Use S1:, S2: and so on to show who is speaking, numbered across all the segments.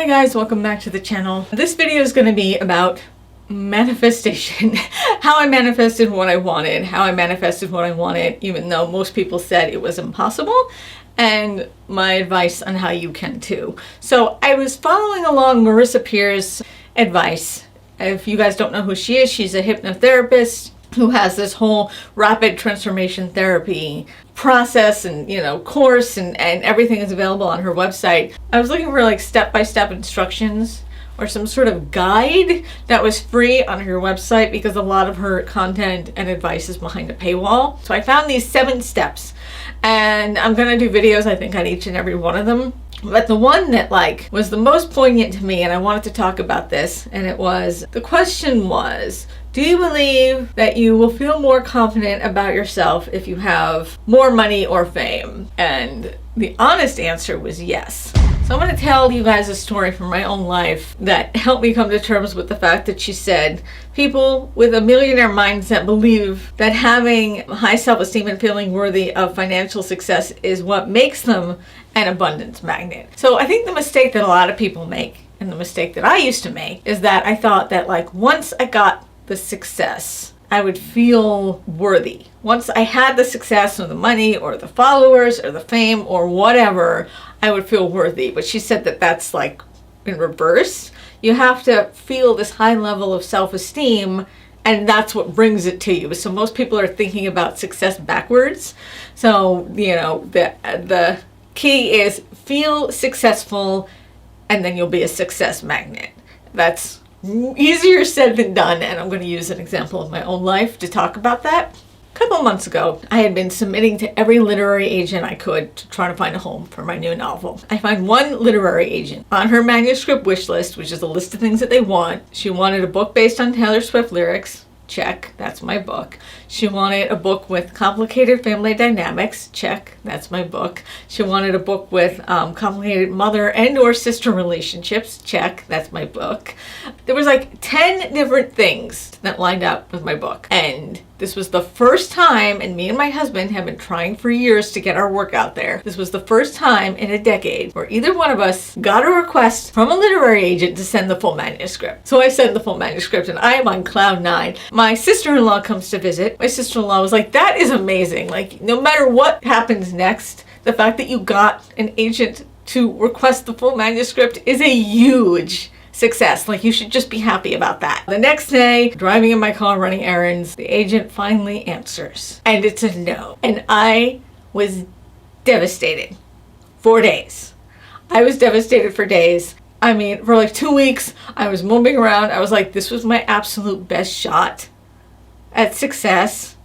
S1: Hi guys, welcome back to the channel. This video is going to be about manifestation. How I manifested what I wanted, even though most people said it was impossible, and my advice on how you can too. So I was following along Marisa Peer's advice. If you guys don't know who she is, she's a hypnotherapist who has this whole rapid transformation therapy process and course and everything is available on her website. I was looking for like step-by-step instructions or some sort of guide that was free on her website because a lot of her content and advice is behind a paywall. So I found these 7 steps and I'm gonna do videos I think on each and every one of them. But the one that was the most poignant to me, and I wanted to talk about this, and the question was, do you believe that you will feel more confident about yourself if you have more money or fame? And the honest answer was yes. So I'm going to tell you guys a story from my own life that helped me come to terms with the fact that she said people with a millionaire mindset believe that having high self-esteem and feeling worthy of financial success is what makes them an abundance magnet. So I think the mistake that a lot of people make, and the mistake that I used to make, is that I thought that once I got the success, I would feel worthy. Once I had the success or the money or the followers or the fame or whatever, I would feel worthy. But she said that that's in reverse. You have to feel this high level of self-esteem, and that's what brings it to you. So most people are thinking about success backwards. So, the key is feel successful and then you'll be a success magnet. That's easier said than done, and I'm going to use an example of my own life to talk about that. A couple of months ago, I had been submitting to every literary agent I could to try to find a home for my new novel. I find one literary agent on her manuscript wish list, which is a list of things that they want. She wanted a book based on Taylor Swift lyrics. Check, that's my book. She wanted a book with complicated family dynamics. Check, that's my book. She wanted a book with complicated mother and or sister relationships. Check, that's my book. There was 10 different things that lined up with my book. And this was the first time, and me and my husband have been trying for years to get our work out there. This was the first time in a decade where either one of us got a request from a literary agent to send the full manuscript. So I sent the full manuscript and I am on cloud 9. My sister-in-law comes to visit. My sister-in-law was like, that is amazing. No matter what happens next, the fact that you got an agent to request the full manuscript is a huge success. You should just be happy about that. The next day, driving in my car, running errands, the agent finally answers. And it's a no. And I was devastated. 4 days. I was devastated for days. I mean, for 2 weeks, I was moping around. I was like, this was my absolute best shot at success,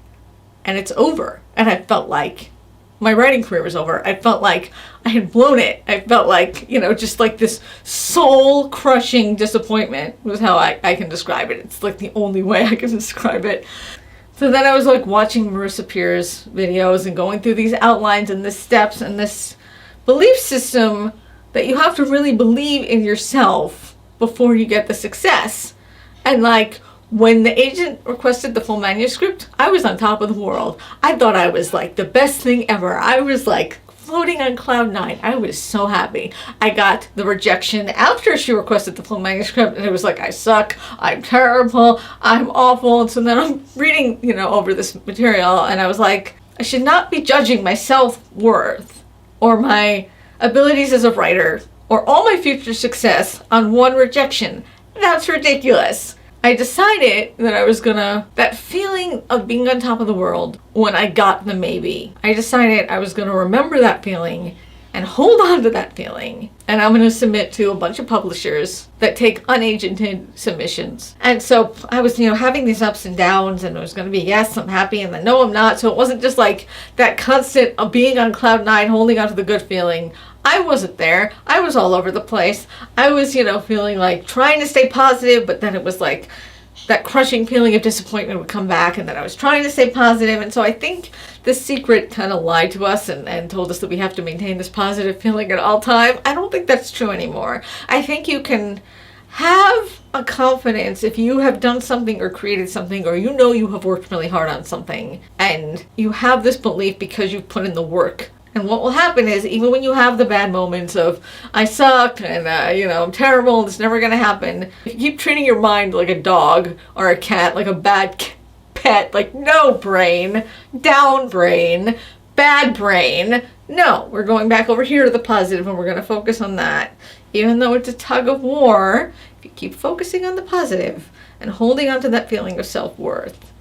S1: and it's over. And I felt like my writing career was over. I felt like I had blown it. I felt like, just this soul-crushing disappointment was how I can describe it. It's the only way I can describe it. So then I was watching Marisa Peer's videos and going through these outlines and the steps and this belief system that you have to really believe in yourself before you get the success. And when the agent requested the full manuscript, I was on top of the world. I thought I was the best thing ever. I was floating on cloud 9. I was so happy. I got the rejection after she requested the full manuscript, and it was I suck, I'm terrible, I'm awful. And so then I'm reading, over this material, and I was like, I should not be judging my self-worth or my abilities as a writer or all my future success on one rejection. That's ridiculous. I decided that that feeling of being on top of the world when I got the maybe, I decided I was going to remember that feeling and hold on to that feeling. And I'm going to submit to a bunch of publishers that take unagented submissions. And so I was, having these ups and downs, and it was going to be, yes, I'm happy, and then no, I'm not. So it wasn't just that constant of being on cloud 9, holding on to the good feeling. I wasn't there. I was all over the place. I was, feeling trying to stay positive, but then it was that crushing feeling of disappointment would come back, and then I was trying to stay positive. And so I think The Secret kind of lied to us and told us that we have to maintain this positive feeling at all time. I don't think that's true anymore. I think you can have a confidence if you have done something or created something, or you have worked really hard on something, and you have this belief because you've put in the work And what will happen is, even when you have the bad moments of, I suck, and I'm terrible, it's never gonna happen, if you keep treating your mind like a dog or a cat, like a bad pet, like no brain, down brain, bad brain, no, we're going back over here to the positive and we're gonna focus on that. Even though it's a tug of war, if you keep focusing on the positive and holding on to that feeling of self-worth,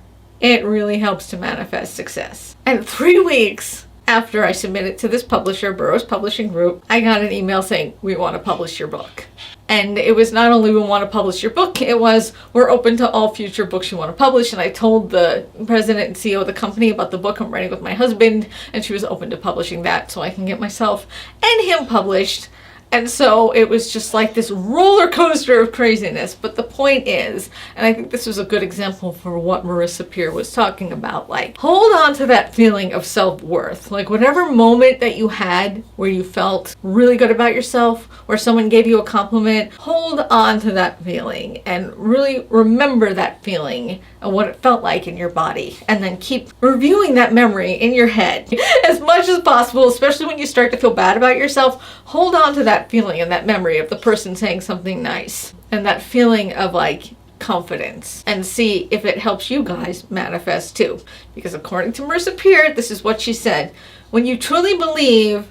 S1: it really helps to manifest success. And 3 weeks after I submitted to this publisher, Burroughs Publishing Group, I got an email saying, we want to publish your book. And it was not only we want to publish your book, it was we're open to all future books you want to publish. And I told the president and CEO of the company about the book I'm writing with my husband, and she was open to publishing that so I can get myself and him published. And so it was just like this roller coaster of craziness. But the point is, and I think this was a good example for what Marisa Peer was talking about, like, hold on to that feeling of self-worth. Like, whatever moment that you had where you felt really good about yourself, or someone gave you a compliment, hold on to that feeling and really remember that feeling and what it felt like in your body. And then keep reviewing that memory in your head as much as possible, especially when you start to feel bad about yourself. Hold on to that feeling and that memory of the person saying something nice and that feeling of like confidence, and see if it helps you guys manifest too. Because according to Marisa Peer, this is what she said: when you truly believe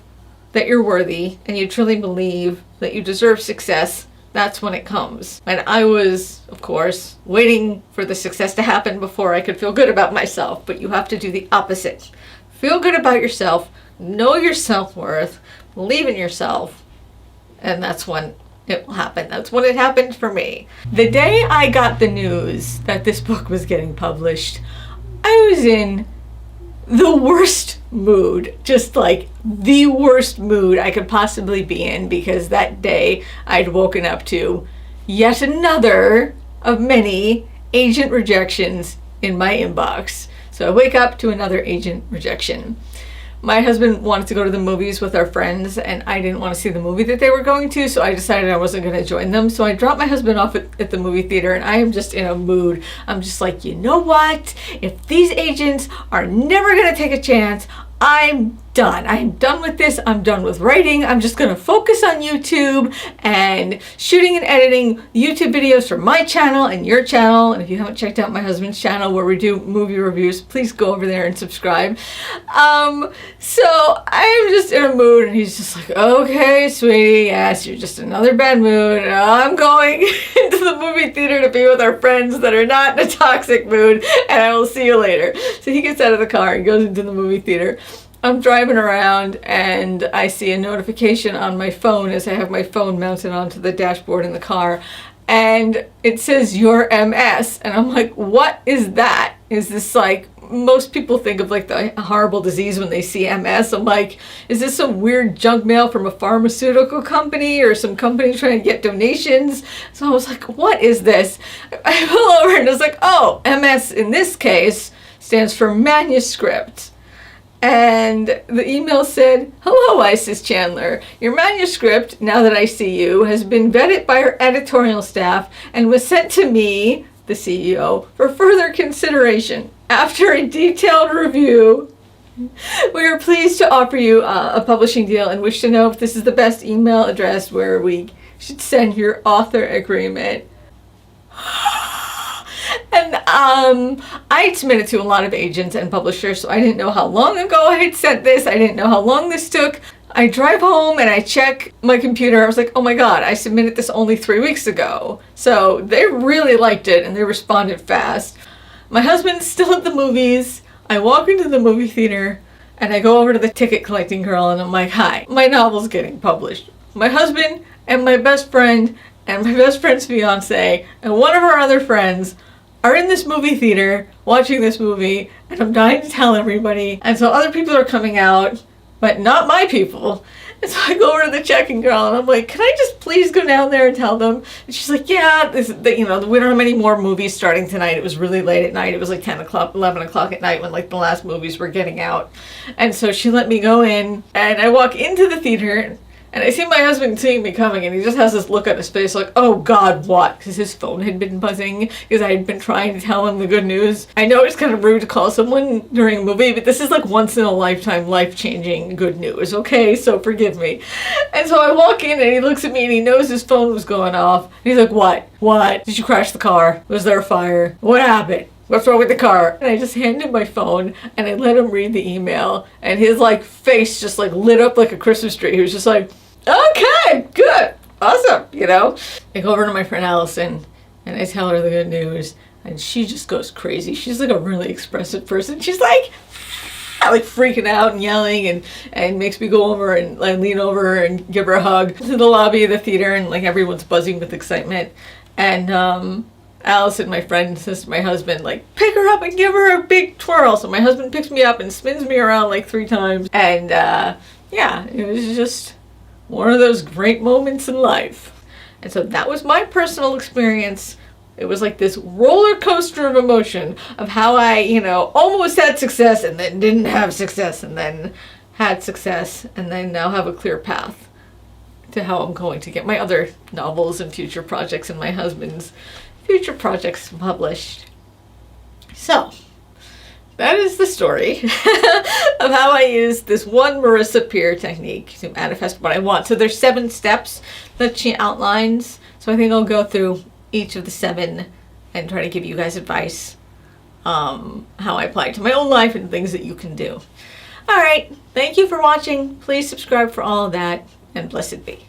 S1: that you're worthy and you truly believe that you deserve success, that's when it comes. And I was, of course, waiting for the success to happen before I could feel good about myself. But you have to do the opposite. Feel good about yourself, know your self-worth, believe in yourself, and that's when it will happen. That's when it happened for me. The day I got the news that this book was getting published, I was in the worst mood, just like the worst mood I could possibly be in, because that day I'd woken up to yet another of many agent rejections in my inbox. So I wake up to another agent rejection. My husband wanted to go to the movies with our friends, and I didn't want to see the movie that they were going to, so I decided I wasn't going to join them. So I dropped my husband off at the movie theater, and I am just in a mood. I'm just like, you know what? If these agents are never going to take a chance, I'm done. I'm done with this. I'm done with writing. I'm just going to focus on YouTube and shooting and editing YouTube videos for my channel and your channel. And if you haven't checked out my husband's channel where we do movie reviews, please go over there and subscribe. So I'm just in a mood, and he's just like, okay, sweetie, yes, you're just in another bad mood. I'm going into the movie theater to be with our friends that are not in a toxic mood, and I will see you later. So he gets out of the car and goes into the movie theater. I'm driving around and I see a notification on my phone as I have my phone mounted onto the dashboard in the car, and it says your MS, and I'm like, what is that? Is this like, most people think of like the horrible disease when they see MS. I'm like, is this some weird junk mail from a pharmaceutical company or some company trying to get donations? So I was like, what is this? I pull over and it's like, oh, MS in this case stands for manuscript. And the email said, hello, Isis Chandler. Your manuscript, now that I see you, has been vetted by our editorial staff and was sent to me, the CEO, for further consideration. After a detailed review, we are pleased to offer you a publishing deal and wish to know if this is the best email address where we should send your author agreement. And I had submitted to a lot of agents and publishers, so I didn't know how long ago I had sent this. I didn't know how long this took. I drive home and I check my computer. I was like, oh my God, I submitted this only 3 weeks ago. So they really liked it and they responded fast. My husband's still at the movies. I walk into the movie theater and I go over to the ticket collecting girl and I'm like, hi, my novel's getting published. My husband and my best friend and my best friend's fiance and one of our other friends are in this movie theater watching this movie, and I'm dying to tell everybody. And so other people are coming out, but not my people. And so I go over to the checking girl and I'm like, can I just please go down there and tell them? And she's like, yeah, we don't have any more movies starting tonight. It was really late at night. It was like 10 o'clock, 11 o'clock at night when like the last movies were getting out. And so she let me go in, and I walk into the theater And I see my husband seeing me coming, and he just has this look on his face like, oh God, what? Because his phone had been buzzing, because I had been trying to tell him the good news. I know it's kind of rude to call someone during a movie, but this is like once in a lifetime, life-changing good news, okay? So forgive me. And so I walk in, and he looks at me, and he knows his phone was going off. And he's like, what? What? Did you crash the car? Was there a fire? What happened? What's wrong with the car? And I just handed him my phone, and I let him read the email, and his like face just like lit up like a Christmas tree. He was just like, okay, good, awesome, you know? I go over to my friend Allison, and I tell her the good news, and she just goes crazy. She's like a really expressive person. She's like freaking out and yelling, and makes me go over and like lean over her and give her a hug to the lobby of the theater, and like everyone's buzzing with excitement. And Allison, my friend, says to my husband, like, pick her up and give her a big twirl. So my husband picks me up and spins me around like 3 times. And yeah, it was just one of those great moments in life. And so that was my personal experience. It was like this roller coaster of emotion of how I, you know, almost had success and then didn't have success and then had success and then now have a clear path to how I'm going to get my other novels and future projects and my husband's future projects published. So that is the story of how I use this one Marisa Peer technique to manifest what I want. So there's 7 steps that she outlines. So I think I'll go through each of the 7 and try to give you guys advice how I apply it to my own life and things that you can do. All right. Thank you for watching. Please subscribe for all of that, and blessed be.